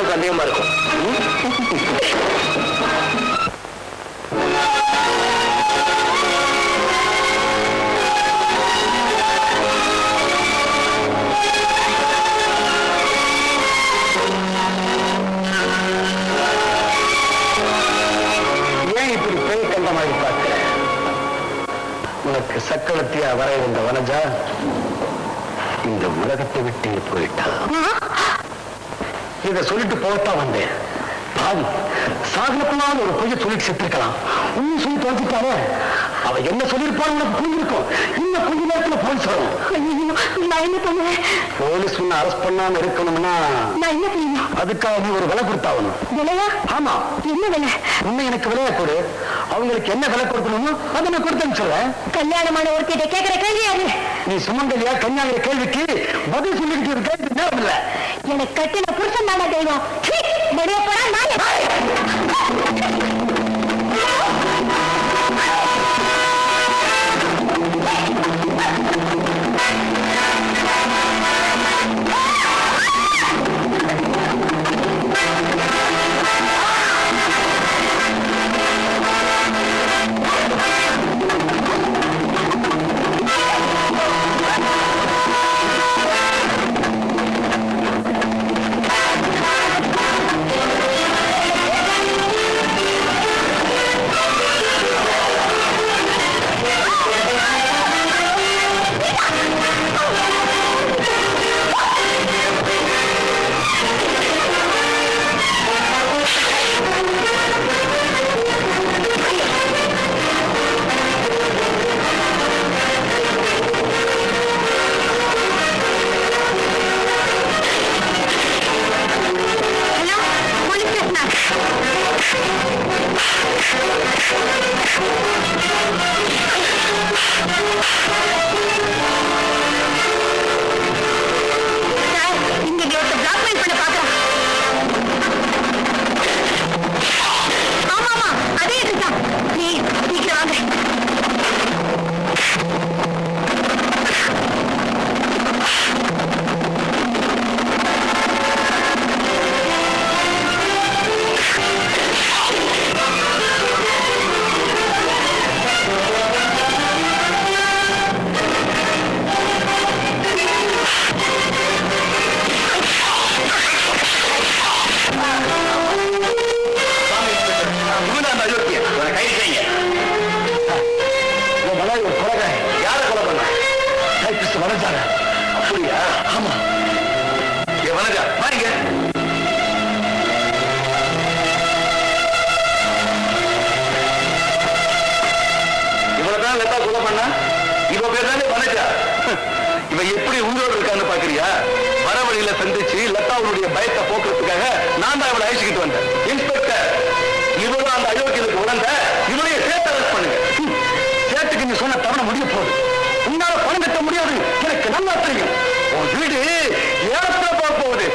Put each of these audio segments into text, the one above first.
தான் சந்தேகமா இருக்கும். ஏன் இப்படி பெண் கண்ட மாதிரி பார்க்கிற? உனக்கு சக்களத்தியா வர இருந்த வனஜா இந்த உலகத்தை விட்டு போயிட்டா. இதை சொல்லிட்டு போகத்தான் வந்தேன். பாவி, சாகனப்பெல்லாம் ஒரு பொய்ய சொல்லி செத்துருக்கலாம். உண்மை சொல்லி தோச்சிட்டாலே அவ என்ன சொல்லிருப்பான்னு உனக்கு புரிஞ்சிருக்கும். இன்னும் கொஞ்ச நேரத்துல போலீஸ் வரும். நான் என்ன பண்ணுவேன்? போலீஸ் உன்னை அரெஸ்ட் பண்ணாம இருக்கணும்னா நான் என்ன செய்யணும்? அதுக்காக நீ ஒரு விலை கொடுத்தாகணும். விலையா? ஆமா. என்ன விலை? உன்னை எனக்கு விலையா கொடு. அவங்களுக்கு என்ன விலை கொடுக்கணுமோ அதை நான் கொடுத்து அனுப்பிச்சுடுறேன். கல்யாணமான ஒருத்திட்ட கேட்கிற கேள்வி யாரு? நீ சுமங்கலியா கன்னியாகிற கேள்விக்கு பதில் சொல்லிக்கிட்டு இருக்க நேரம் இல்ல. எனக்கு கட்டின புருஷன் தானே தெய்வம். வெளியப்படா நாயே. அப்படியா? ஆமா. வனஜா பாருங்க. இவ்வளவுதான் லதா கொலை பண்ணா. இவ பேர் தானே வனஜா. இவ எப்படி உங்களோட இருக்கான்னு பாக்குறியா? வர வழியில சந்திச்சு லதாவுடைய பயத்தை போக்குறதுக்காக நான் தான் அவளை அழைச்சிக்கிட்டு வந்தேன். இன்ஸ்பெக்டர், இவளும் அந்த அயோக்கியனுக்கு உடந்த இவளைய சேர்த்து அரெஸ்ட் பண்ணுங்க. சேட்டுக்கு நீ சொன்ன தவணை முடிய போகுது. உன்னால பணம் கட்ட முடியாது, எனக்கு நல்லா தெரியும். உன் வீடு ஏறத்துல போக போகுது.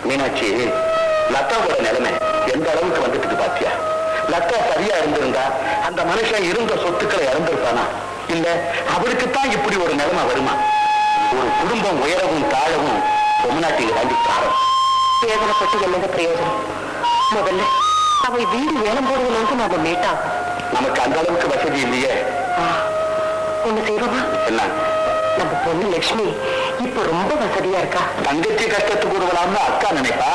மீனாட்சி, லதாவோட நிலைமை எந்த அளவுக்கு வந்துட்டு பாத்தியா? லதா சரியா இருந்திருந்தா அந்த மனுஷன் இருந்த சொத்துக்களை இறந்திருப்பானா? இல்ல அவருக்குத்தான் இப்படி ஒரு நிலைமை வருமா? ஒரு குடும்பம் உயரவும் தாழவும் பொம்மநாட்டில் தாண்டி பாரம். வேதனைப்பட்டு என்னங்க பிரயோஜனம்? முதல்ல அவை வீடு வேலம் போடுவதற்கு நாம மேட்டாகும். நமக்கு அந்த அளவுக்கு வசதி இல்லையே. ஒண்ணு செய்வோமா? என்ன? நம்ம பொண்ணு லட்சுமி இப்ப ரொம்ப வசதியா இருக்கா. தங்கச்சி கஷ்டத்துக்கு உதவலாம்னு அக்கா நினைப்பா.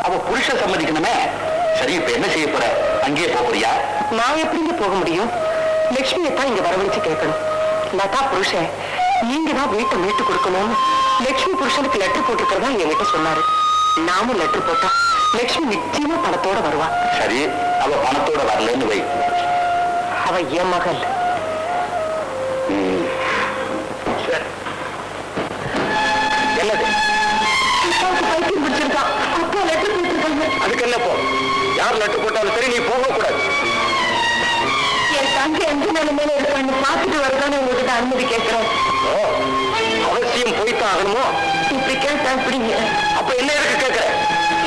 அவ புருஷன் சம்மதிக்கணுமே. சரி, இப்ப என்ன செய்ய போற? அங்கேயே போறியா? நான் எப்படிங்க போக முடியும்? லட்சுமியை தான் இங்க வரவழைச்சு கேட்கணும். லதா புருஷன் நீங்க தான் வீட்டை மீட்டு கொடுக்கணும்னு லட்சுமி புருஷனுக்கு லெட்டர் போட்டுக்கிறதா என்கிட்ட சொன்னாரு. நாமும் லெட்டர் போட்டா லட்சுமி நிச்சயமா பணத்தோட வருவா. சரி, அவ பணத்தோட வரலன்னு வை. அவ என் மகள். என்னது? பைத்தியம் பிடிச்சிருக்கான். அப்பா லெட்டர் போட்டிருக்காங்க. அதுக்கு என்ன போ? யார் லெட்டர் போட்டாலும் சரி, நீ போக கூடாது. என் தங்க எந்த நிலைமையில இருக்கான்னு பார்த்துட்டு வரதானே உங்ககிட்ட அனுமதி கேட்கிறேன். அவசியம் போய்த்தான் ஆகணுமோ? இப்படி கேட்டா எப்படிங்க? அப்ப என்ன இருக்கு கேட்கிற?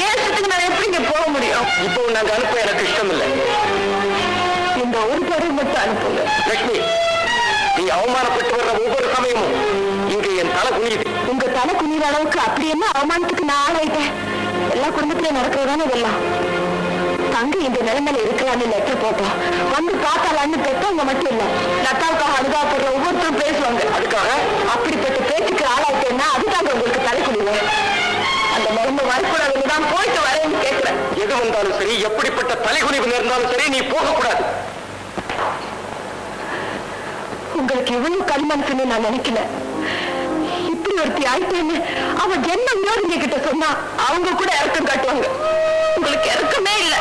ஏசத்துக்கு நான் எப்படிங்க போக முடியும்? இப்போ நாங்க அனுப்ப எனக்கு இஷ்டம் இல்லை. இந்த ஒரு தடவை மட்டும் அனுப்புங்க. லட்சுமி, நீ அவமானப்பட்டு வர்ற ஒவ்வொரு சமயமும் இங்க என் தலை குனியுது. உங்க தலை குனிற அளவுக்கு அப்படி என்ன அவமானத்துக்கு நான் ஆளாயிட்டேன்? எல்லா குடும்பத்திலையும் நடக்கிறதானே இதெல்லாம். தங்க இந்த நிலைமையில இருக்கிறான்னு லெட்டர் போட்டோம். வந்து பார்த்தாலான்னு பெற்றவங்க மட்டும் இல்ல, லதாவுக்காக அனுதாபப்படுற ஒவ்வொருத்தரும் பேசுவாங்க. அதுக்காக அப்படிப்பட்ட பேச்சுக்கு ஆளாயிட்டேன்னா அதுதாங்க உங்களுக்கு தலை குனிவு. அந்த நிலைமை வரக்கூடாதுன்னு தான் போயிட்டு வரேன்னு கேட்கிறேன். எது வந்தாலும் சரி, எப்படிப்பட்ட தலைகுனிவு நேர்ந்தாலும் சரி, நீ போகக்கூடாது. உங்களுக்கு இவ்வளவு கல்மனசுன்னு நான் நினைக்கல. இப்படி ஒருத்தி ஆயிட்டேன்னு அவன் ஜென்மம் யோகிங்க கிட்ட சொன்னா அவங்க கூட இறக்கம் காட்டுவாங்க. உங்களுக்கு இறக்கமே இல்லை.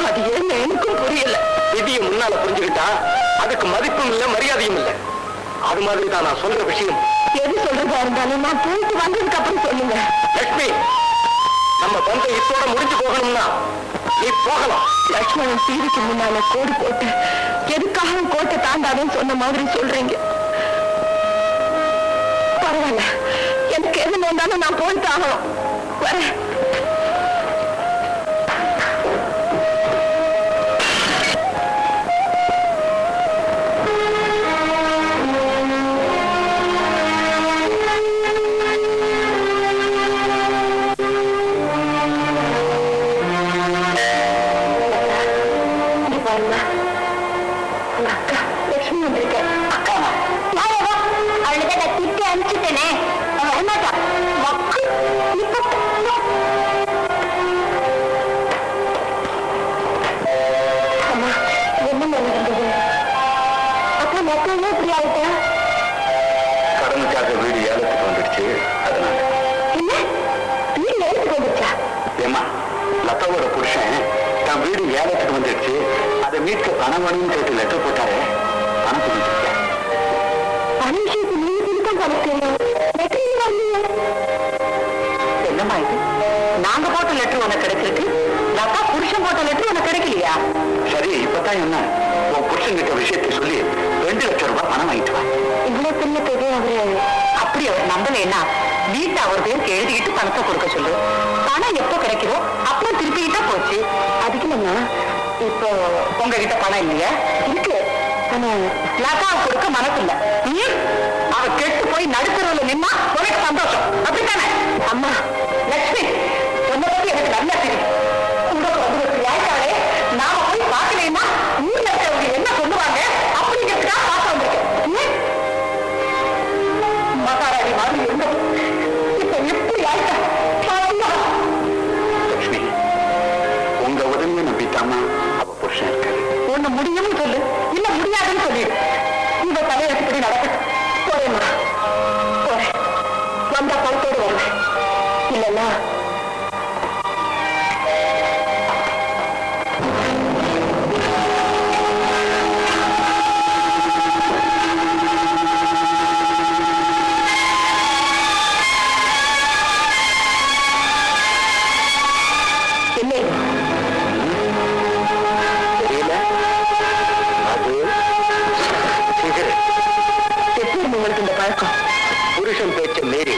அது ஏன்னு எனக்கும் புரியல. விதியை முன்னால புரிஞ்சுக்கிட்டா அதுக்கு மதிப்பும் இல்லை, மரியாதையும் இல்லை. அது மாதிரி தான் நான் சொல்ற விஷயம். எது சொல்றதா இருந்தாலும் நான் போயிட்டு வந்ததுக்கு அப்புறம் சொல்லுங்க. லட்சுமி, நம்ம பந்தை இதோட முடிஞ்சு போகணும்னா நீ போகலாம். லட்சுமணன் டிவிக்கு முன்னால கோடு போட்டு எதுக்காக கோட்டை தாண்டாதுன்னு சொன்ன மாதிரி சொல்றீங்க. பரவாயில்ல, எனக்கு எது வேண்டாலும் நான் போயிட்டு ஆகணும். வரேன். கடனுக்காக வீடு ஏலத்துக்கு வந்துடுச்சு. அதனால ஏமா, லதாவோட புருஷன் தன் வீடு ஏலத்துக்கு வந்துடுச்சு, அதை மீட்க பணம் வேணும்னு கேட்டு லெட்டர் போட்டாரு. பணம் கொடுத்துருக்கேன். என்னம்மா இது? நாங்க போட்ட லெட்டர் உனக்கு கிடைச்சிருக்கு, லதா புருஷன் போட்ட லெட்டர் உனக்கு கிடைக்கலையா? சரி, இப்பதான் என்ன உன் புருஷன் கிட்ட விஷயத்தை சொல்லி 2 லட்சம் ரூபாய் பணம் வாங்கிட்டு வா. இவ்வளவு பெரிய தொகை அவரு அப்படி அவர் நம்பலைன்னா வீட்டை அவர் பேருக்கு எழுதிக்கிட்டு பணத்தை கொடுக்க சொல்லு. பணம் எப்போ கிடைக்குதோ அப்புறம் திருப்பிக்கிட்டா போச்சு. அதுக்கு நம்ம இப்போ உங்ககிட்ட பணம் இல்லையா? இருக்கு, லதாவை கொடுக்க மனசு இல்ல. அவ கெட்டு போய் நடுத்தரவுல நின்னா உனக்கு சந்தோஷம், அப்படித்தானே? அம்மா லட்சுமி, உன்னை பத்தி எனக்கு நல்லா தெரியும். உங்களுக்கு வந்து யாருக்காலே நாம போய் பார்க்கலைன்னா ஊர்ல இருக்கிறவங்க என்ன சொல்லுவாங்க அப்படிங்கிறதுக்காக பார்க்க வந்திருக்கேன். மகாராணி மாதிரி இருந்தது இப்ப எப்படி ஆயிட்டா? லட்சுமி, உங்க உதவியை நம்பிட்டாமா அவ புருஷன் இருக்காரு. ஒண்ணு முடியும்னு சொல்லு, இல்ல முடியாதுன்னு சொல்லிடு. இந்த தலையெழுத்துப்படி நடக்கட்டும். போறேம்மா, போறேன். வந்தா பணத்தோடு வருவேன், இல்லைன்னா தெரியல. அது சிகரெட். எப்படி உங்களுக்கு இந்த பழக்கம்? புருஷன் பேச்ச மீறி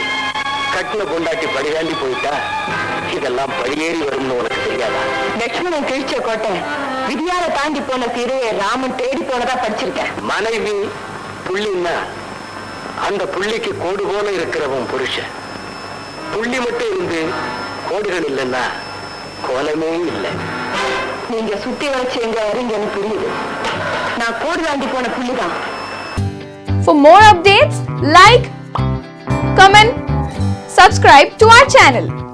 கட்டின பொண்டாட்டி படிதாண்டி போயிட்டா இதெல்லாம் படியேறி வரும்னு உனக்கு தெரியாதா? லட்சுமணன் கிழிச்ச கோட்டை விதியால தாண்டி போன சீரையை ராமன் தேடி போனதா படிச்சிருக்கேன். மனைவி புள்ளின்னா அந்த புள்ளிக்கு கோடு போல இருக்கிறவன் புருஷன். புள்ளி மட்டும் இருந்து கோடுகள் இல்லைன்னா கோலமே இல்லை. நீங்க சுத்தி வச்சு எங்க வரீங்கன்னு புரியுது. நான் கோடு தாண்டி போன புள்ளிதான். For more updates, like, comment, subscribe to our channel.